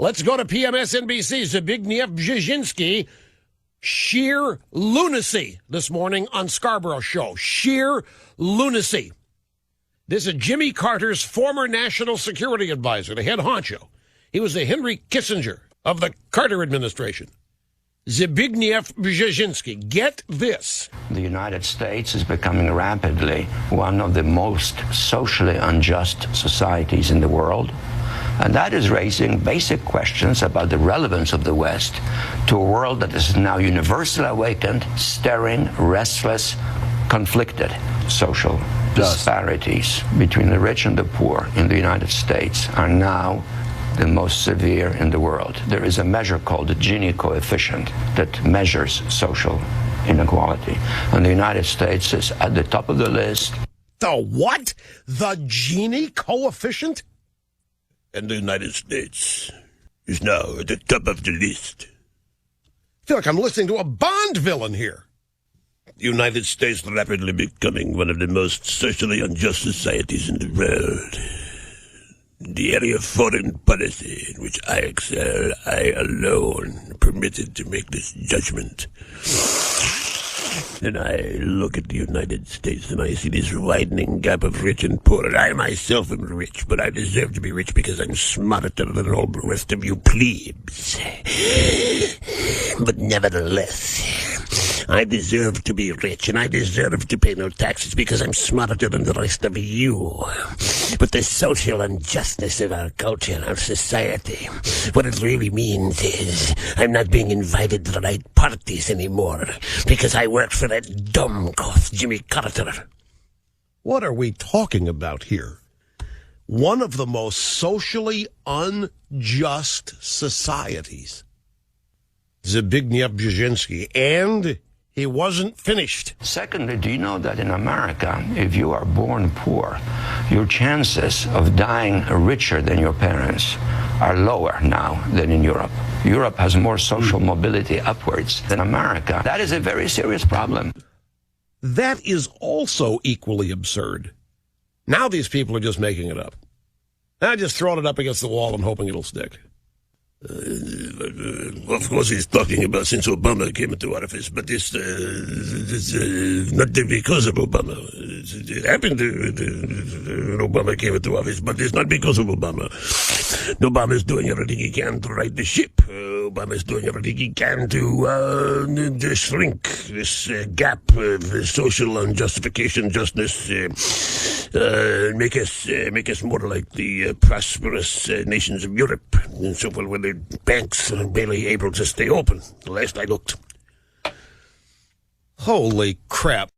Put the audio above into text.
Let's go to PMSNBC. Zbigniew Brzezinski. Sheer lunacy this morning on Scarborough Show. Sheer lunacy. This is Jimmy Carter's former national security advisor, the head honcho. He was the Henry Kissinger of the Carter administration. Zbigniew Brzezinski. Get this. The United States is becoming rapidly one of the most socially unjust societies in the world. And that is raising basic questions about the relevance of the West to a world that is now universally awakened, staring, restless, conflicted. Social disparities between the rich and the poor in the United States are now the most severe in the world. There is a measure called the Gini coefficient that measures social inequality. And the United States is at the top of the list. The what? The Gini coefficient? And the United States is now at the top of the list. I feel like I'm listening to a Bond villain here. The United States rapidly becoming one of the most socially unjust societies in the world. In the area of foreign policy, in which I excel, I alone permitted to make this judgment. And I look at the United States and I see this widening gap of rich and poor. I myself am rich, but I deserve to be rich because I'm smarter than all the rest of you plebes. But nevertheless, I deserve to be rich and I deserve to pay no taxes because I'm smarter than the rest of you. But the social injustice of our culture and our society, what it really means is I'm not being invited to the right parties anymore because I work for that dumbcoff Jimmy Carter. What are we talking about here? One of the most socially unjust societies. Zbigniew Brzezinski, and he wasn't finished. Secondly, do you know that in America, if you are born poor, your chances of dying richer than your parents are lower now than in Europe? Europe has more social mobility upwards than America. That is a very serious problem. That is also equally absurd. Now these people are just making it up. Now just throwing it up against the wall and hoping it'll stick. Of course, he's talking about since Obama came into office, but it's not because of Obama. It happened when Obama came into office, but it's not because of Obama. Obama's doing everything he can to right the ship. Obama's doing everything he can to shrink this gap of social unjustification, justness, make us more like the prosperous nations of Europe, and so forth, where the banks are barely able to stay open. The last I looked. Holy crap.